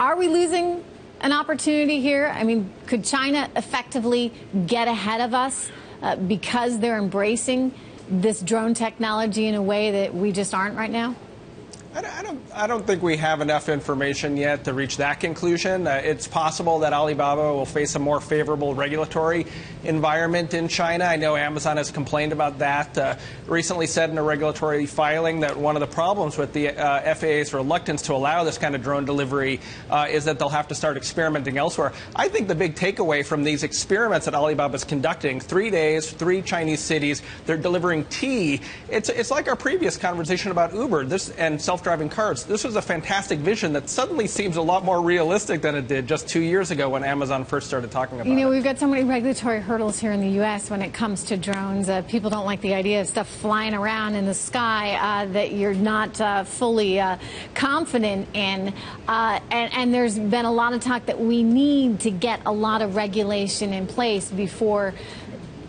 Are we losing an opportunity here? I mean, could China effectively get ahead of us because they're embracing this drone technology in a way that we just aren't right now? I don't think we have enough information yet to reach that conclusion. It's possible that Alibaba will face a more favorable regulatory environment in China. I know Amazon has complained about that. Recently said in a regulatory filing that one of the problems with the FAA's reluctance to allow this kind of drone delivery is that they'll have to start experimenting elsewhere. I think the big takeaway from these experiments that Alibaba is conducting, 3 days, 3 Chinese cities, they're delivering tea. It's like our previous conversation about Uber and self-driving cars. This was a fantastic vision that suddenly seems a lot more realistic than it did just 2 years ago when Amazon first started talking about it. You know, we've got so many regulatory hurdles here in the U.S. when it comes to drones. People don't like the idea of stuff flying around in the sky that you're not fully confident in. And there's been a lot of talk that we need to get a lot of regulation in place before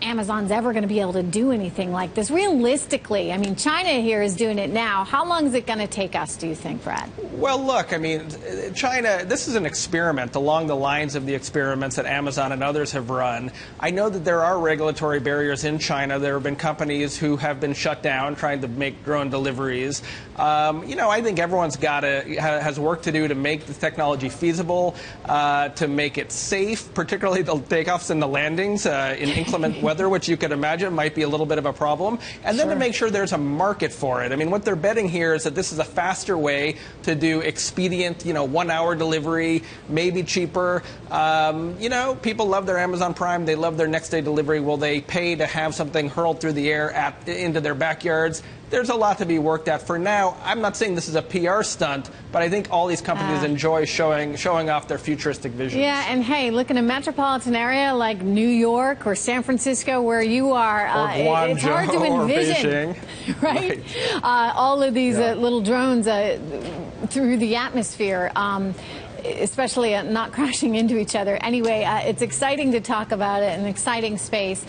Amazon's ever going to be able to do anything like this. Realistically, I mean, China here is doing it now. How long is it going to take us, do you think, Brad? Well, look, I mean, China, this is an experiment along the lines of the experiments that Amazon and others have run. I know that there are regulatory barriers in China. There have been companies who have been shut down trying to make drone deliveries. You know, I think everyone's has work to do to make the technology feasible, to make it safe, particularly the takeoffs and the landings in inclement weather, which you could imagine might be a little bit of a problem, and then to make sure there's a market for it. I mean, what they're betting here is that this is a faster way to do expedient, 1-hour delivery, maybe cheaper. You know, people love their Amazon Prime. They love their next day delivery. Will they pay to have something hurled through the air into their backyards? There's a lot to be worked at. For now, I'm not saying this is a PR stunt, but I think all these companies enjoy showing off their futuristic visions. Yeah, and hey, look, in a metropolitan area like New York or San Francisco, where you are, it's hard to envision, right? All of these little drones through the atmosphere. Especially not crashing into each other. Anyway, it's exciting to talk about it, an exciting space.